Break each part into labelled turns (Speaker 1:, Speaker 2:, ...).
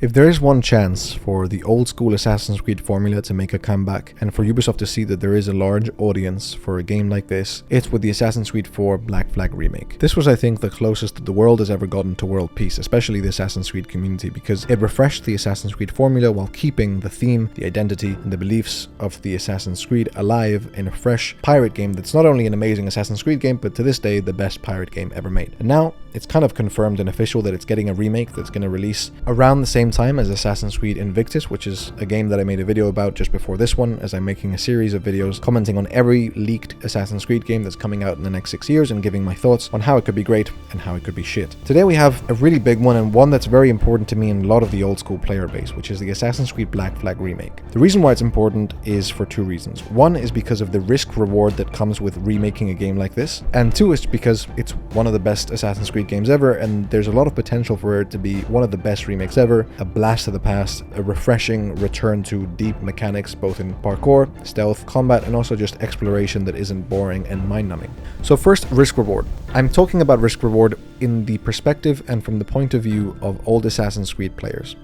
Speaker 1: If there is one chance for the old school Assassin's Creed formula to make a comeback, and for Ubisoft to see that there is a large audience for a game like this, it's with the Assassin's Creed 4 Black Flag Remake. This was, I think, the closest that the world has ever gotten to world peace, especially the Assassin's Creed community, because it refreshed the Assassin's Creed formula while keeping the theme, the identity, and the beliefs of the Assassin's Creed alive in a fresh pirate game that's not only an amazing Assassin's Creed game, but to this day, the best pirate game ever made. And now, it's kind of confirmed and official that it's getting a remake that's going to release around the same time as Assassin's Creed Invictus, which is a game that I made a video about just before this one, as I'm making a series of videos commenting on every leaked Assassin's Creed game that's coming out in the next 6 years and giving my thoughts on how it could be great and how it could be shit. Today we have a really big one, and one that's very important to me and a lot of the old school player base, which is the Assassin's Creed Black Flag Remake. The reason why it's important is for two reasons. One is because of the risk reward that comes with remaking a game like this, and two is because it's one of the best Assassin's Creed games ever, and there's a lot of potential for it to be one of the best remakes ever, a blast of the past, a refreshing return to deep mechanics both in parkour, stealth, combat, and also just exploration that isn't boring and mind-numbing. So first, risk reward. I'm talking about risk reward in the perspective and from the point of view of old Assassin's Creed players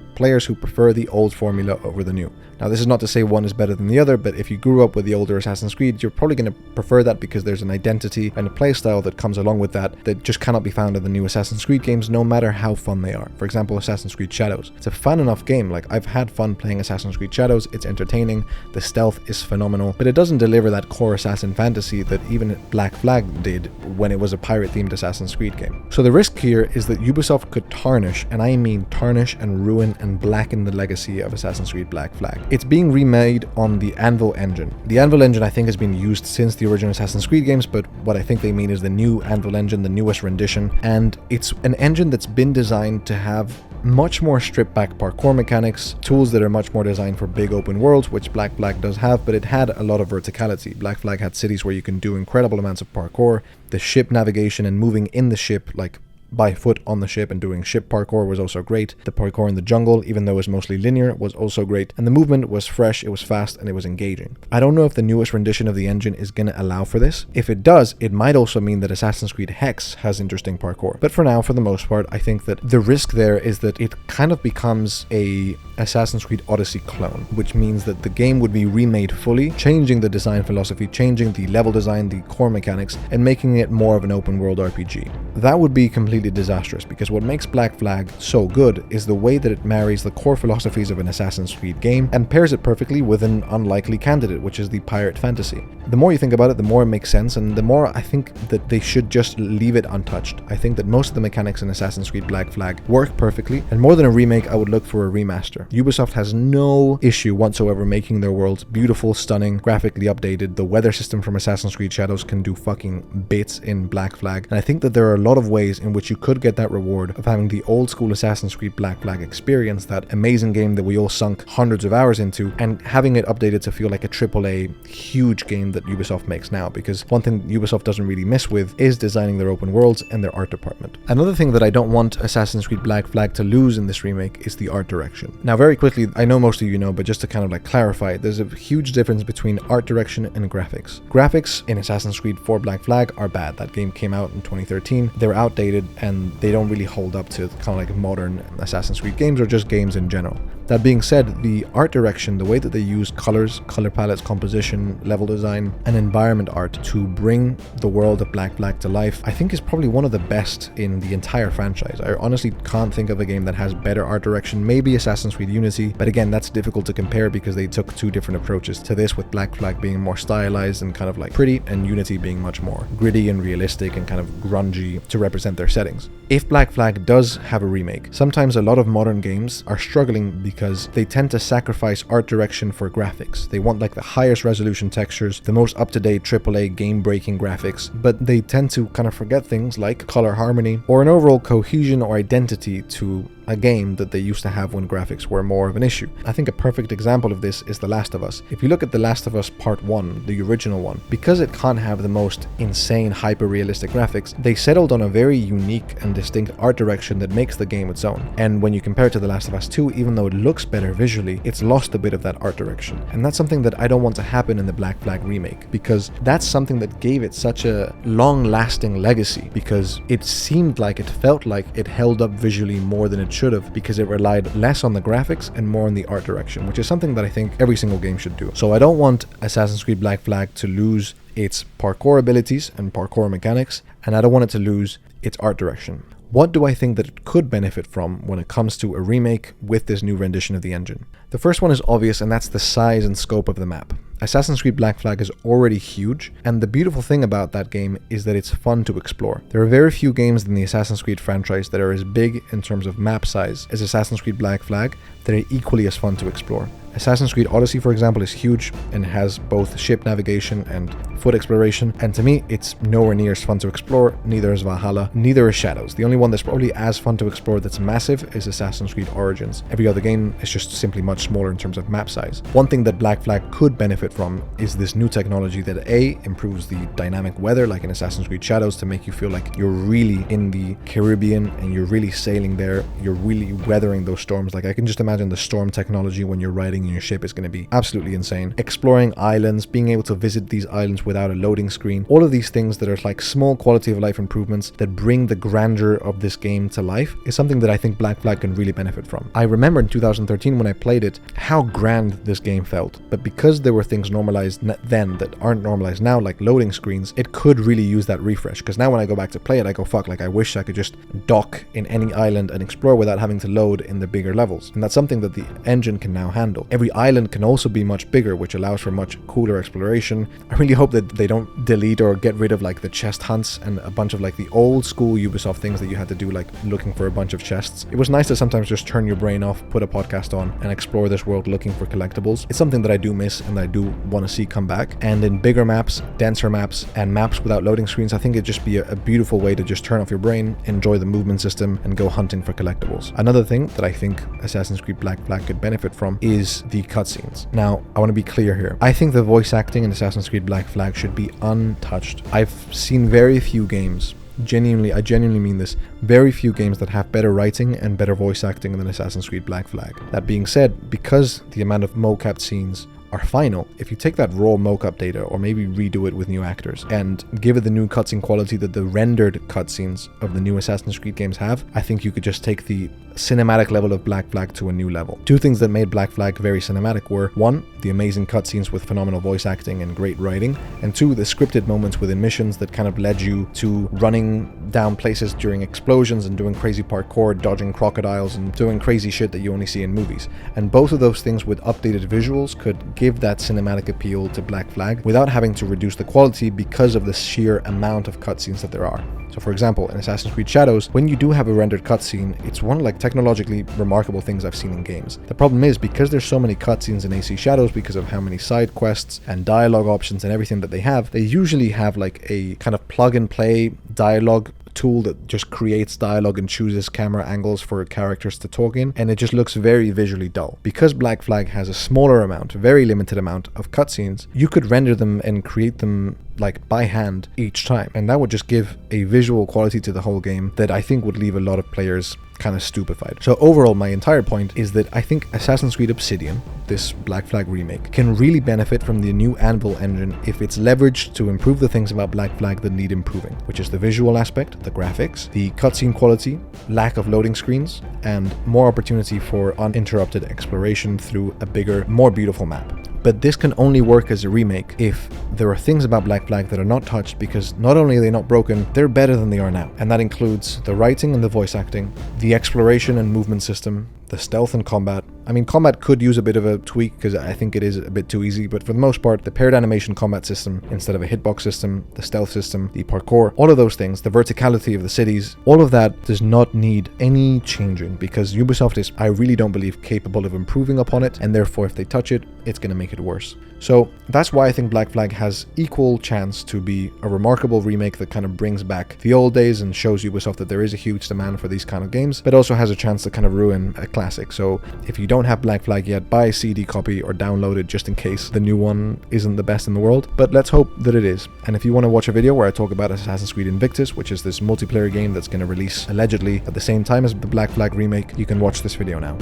Speaker 1: who prefer the old formula over the new. Now, this is not to say one is better than the other, but if you grew up with the older Assassin's Creed, you're probably going to prefer that because there's an identity and a playstyle that comes along with that just cannot be found in the new Assassin's Creed games, no matter how fun they are. For example, Assassin's Creed Shadows. It's a fun enough game. Like, I've had fun playing Assassin's Creed Shadows. It's entertaining. The stealth is phenomenal, but it doesn't deliver that core assassin fantasy that even Black Flag did when it was a pirate-themed Assassin's Creed game. So the risk here is that Ubisoft could tarnish, and I mean tarnish and ruin and blacken the legacy of Assassin's Creed Black Flag. It's being remade on the Anvil engine. The Anvil engine, I think, has been used since the original Assassin's Creed games, but what I think they mean is the new Anvil engine, the newest rendition, and it's an engine that's been designed to have much more stripped back parkour mechanics, tools that are much more designed for big open worlds, which Black Flag does have, but it had a lot of verticality. Black Flag had cities where you can do incredible amounts of parkour. The ship navigation and moving in the ship, like by foot on the ship and doing ship parkour, was also great. The parkour in the jungle, even though it was mostly linear, was also great. And the movement was fresh, it was fast, and it was engaging. I don't know if the newest rendition of the engine is going to allow for this. If it does, it might also mean that Assassin's Creed Hex has interesting parkour. But for now, for the most part, I think that the risk there is that it kind of becomes a Assassin's Creed Odyssey clone, which means that the game would be remade fully, changing the design philosophy, changing the level design, the core mechanics, and making it more of an open world RPG. That would be completely disastrous, because what makes Black Flag so good is the way that it marries the core philosophies of an Assassin's Creed game and pairs it perfectly with an unlikely candidate, which is the pirate fantasy. The more you think about it, the more it makes sense, and the more I think that they should just leave it untouched. I think that most of the mechanics in Assassin's Creed Black Flag work perfectly, and more than a remake, I would look for a remaster. Ubisoft has no issue whatsoever making their worlds beautiful, stunning, graphically updated. The weather system from Assassin's Creed Shadows can do fucking bits in Black Flag, and I think that there are a lot of ways in which you could get that reward of having the old school Assassin's Creed Black Flag experience, that amazing game that we all sunk hundreds of hours into, and having it updated to feel like a AAA huge game that Ubisoft makes now, because one thing Ubisoft doesn't really miss with is designing their open worlds and their art department. Another thing that I don't want Assassin's Creed Black Flag to lose in this remake is the art direction. Now, very quickly, I know most of you know, but just to kind of like clarify, there's a huge difference between art direction and graphics. Graphics in Assassin's Creed 4 Black Flag are bad. That game came out in 2013. They're outdated and they don't really hold up to kind of like modern Assassin's Creed games or just games in general. That being said, the art direction, the way that they use colors, color palettes, composition, level design, and environment art to bring the world of Black Flag to life, I think is probably one of the best in the entire franchise. I honestly can't think of a game that has better art direction. Maybe Assassin's Creed Unity, but again, that's difficult to compare because they took two different approaches to this, with Black Flag being more stylized and kind of like pretty, and Unity being much more gritty and realistic and kind of grungy to represent their settings. If Black Flag does have a remake, sometimes a lot of modern games are struggling because they tend to sacrifice art direction for graphics. They want like the highest resolution textures, the most up-to-date AAA game-breaking graphics, but they tend to kind of forget things like color harmony or an overall cohesion or identity to a game that they used to have when graphics were more of an issue. I think a perfect example of this is The Last of Us. If you look at The Last of Us Part 1, the original one, because it can't have the most insane hyper-realistic graphics, they settled on a very unique and distinct art direction that makes the game its own. And when you compare it to The Last of Us 2, even though it looks better visually, it's lost a bit of that art direction. And that's something that I don't want to happen in the Black Flag remake, because that's something that gave it such a long-lasting legacy, because it seemed like, it felt like it held up visually more than it should have, because it relied less on the graphics and more on the art direction, which is something that I think every single game should do. So I don't want Assassin's Creed Black Flag to lose its parkour abilities and parkour mechanics, and I don't want it to lose its art direction. What do I think that it could benefit from when it comes to a remake with this new rendition of the engine? The first one is obvious, and that's the size and scope of the map. Assassin's Creed Black Flag is already huge, and the beautiful thing about that game is that it's fun to explore. There are very few games in the Assassin's Creed franchise that are as big in terms of map size as Assassin's Creed Black Flag that are equally as fun to explore. Assassin's Creed Odyssey, for example, is huge and has both ship navigation and foot exploration, and to me, it's nowhere near as fun to explore. Neither is Valhalla, neither is Shadows. The only one that's probably as fun to explore that's massive is Assassin's Creed Origins. Every other game is just simply much smaller in terms of map size. One thing that Black Flag could benefit from is this new technology that A, improves the dynamic weather, like in Assassin's Creed Shadows, to make you feel like you're really in the Caribbean and you're really sailing there, you're really weathering those storms. Like, I can just imagine the storm technology when you're riding in your ship is going to be absolutely insane. Exploring islands, being able to visit these islands without a loading screen, all of these things that are like small quality of life improvements that bring the grandeur of this game to life is something that I think Black Flag can really benefit from. I remember in 2013 when I played it, how grand this game felt, but because there were things normalized then that aren't normalized now, like loading screens, it could really use that refresh, because now when I go back to play it, I go, fuck, like I wish I could just dock in any island and explore without having to load in the bigger levels, and that's something that the engine can now handle. Every island can also be much bigger, which allows for much cooler exploration. I really hope that they don't delete or get rid of like the chest hunts and a bunch of like the old school Ubisoft things that you had to do, like looking for a bunch of chests. It was nice to sometimes just turn your brain off, put a podcast on, and explore this world looking for collectibles. It's something that I do miss and that I do want to see come back. And in bigger maps, denser maps, and maps without loading screens, I think it'd just be a beautiful way to just turn off your brain, enjoy the movement system, and go hunting for collectibles. Another thing that I think Assassin's Creed Black Flag could benefit from is the cutscenes. Now, I want to be clear here. I think the voice acting in Assassin's Creed Black Flag should be untouched. I've seen very few games, I genuinely mean this, very few games that have better writing and better voice acting than Assassin's Creed Black Flag. That being said, because the amount of mocap scenes are final, if you take that raw mocap data or maybe redo it with new actors and give it the new cutscene quality that the rendered cutscenes of the new Assassin's Creed games have, I think you could just take the cinematic level of Black Flag to a new level. Two things that made Black Flag very cinematic were, one, the amazing cutscenes with phenomenal voice acting and great writing, and two, the scripted moments within missions that kind of led you to running down places during explosions and doing crazy parkour, dodging crocodiles, and doing crazy shit that you only see in movies. And both of those things with updated visuals could give that cinematic appeal to Black Flag without having to reduce the quality because of the sheer amount of cutscenes that there are. So for example, in Assassin's Creed Shadows, when you do have a rendered cutscene, it's one of like technologically remarkable things I've seen in games. The problem is, because there's so many cutscenes in AC Shadows, because of how many side quests and dialogue options and everything that they usually have like a kind of plug and play dialogue tool that just creates dialogue and chooses camera angles for characters to talk in, and it just looks very visually dull. Because Black Flag has a smaller amount, very limited amount of cutscenes, you could render them and create them like by hand each time, and that would just give a visual quality to the whole game that I think would leave a lot of players kind of stupefied. So overall, my entire point is that I think Assassin's Creed Obsidian, this Black Flag remake, can really benefit from the new Anvil engine if it's leveraged to improve the things about Black Flag that need improving, which is the visual aspect, the graphics, the cutscene quality, lack of loading screens, and more opportunity for uninterrupted exploration through a bigger, more beautiful map. But this can only work as a remake if there are things about Black Flag that are not touched, because not only are they not broken, they're better than they are now. And that includes the writing and the voice acting, the exploration and movement system, the stealth and combat. I mean, combat could use a bit of a tweak because I think it is a bit too easy, but for the most part, the paired animation combat system instead of a hitbox system, the stealth system, the parkour, all of those things, the verticality of the cities, all of that does not need any changing, because Ubisoft is, I really don't believe, capable of improving upon it, and therefore if they touch it, it's going to make it worse. So that's why I think Black Flag has equal chance to be a remarkable remake that kind of brings back the old days and shows Ubisoft that there is a huge demand for these kind of games, but also has a chance to kind of ruin a classic. So if you don't have Black Flag yet, buy a CD copy or download it just in case the new one isn't the best in the world, but let's hope that it is. And if you want to watch a video where I talk about Assassin's Creed Invictus, which is this multiplayer game that's going to release allegedly at the same time as the Black Flag remake, you can watch this video now.